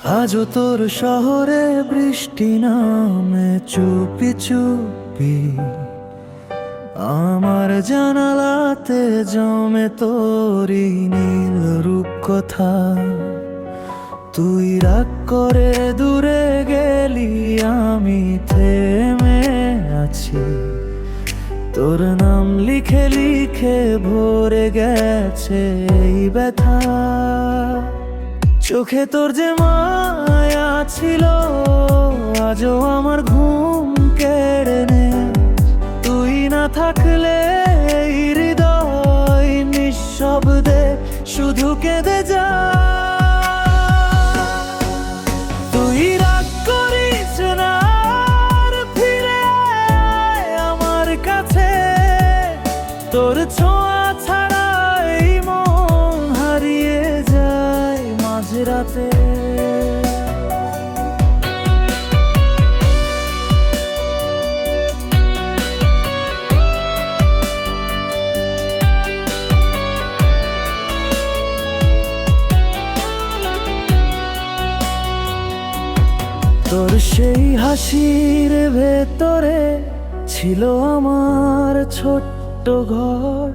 আজও তোর শহরে বৃষ্টি নামে চুপি চুপি, আমার জানালাতে জমে তোরই নীল রূপকথা। তুই রাগ করে দূরে গেলি, আমি থেমে আছি। তোর নাম লিখে লিখে ভরে গেছে এই ব্যথা। চোখে তোর যে মায়া ছিল, আজও আমার ঘুম কেড়ে নে। তুই না থাকলে এই হৃদয় নিঃশব্দে শুধু কেঁদে যা। তুই রাগ করিস না, আর ফিরে আয় আমার কাছে। তোর ছোঁয়া ছাড়া এই মন হারিয়ে যায় মাঝরাতে। তোর সেই হাসির ভেতরে ছিল আমার ছোট্ট ঘর।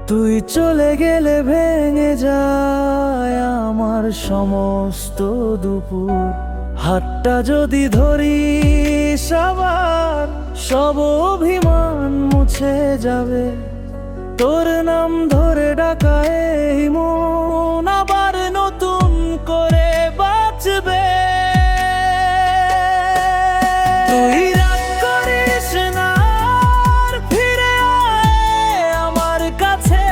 তুই চলে গেলে ভেঙে যায় আমার সমস্ত দুপুর। হাতটা যদি ধরিস আবার, সব অভিমান মুছে যাবে। তোর নাম ধরে ডাকা এই মন আবার নতুন করে বাঁচবে। তুই রাগ করিস না, আর ফিরে আয় আমার কাছে।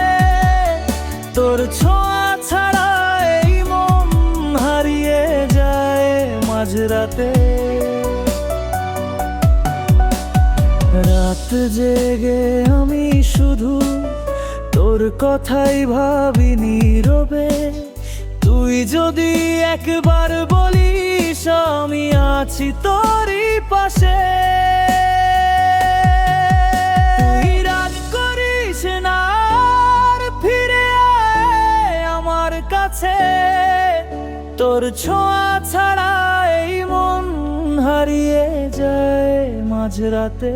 তোর ছোঁয়া ছাড়া এই মন হারিয়ে যায় মাঝরাতে। রাত জেগে আমি শুধু তোর কথাই ভাবি নীরবে। তুই যদি একবার বলিস আমি আছি তোরই পাশে। তুই রাগ করিস না, আর ফিরে আয় আমার কাছে। তোর ছোঁয়া ছাড়া এই মন হারিয়ে যায় মাঝরাতে।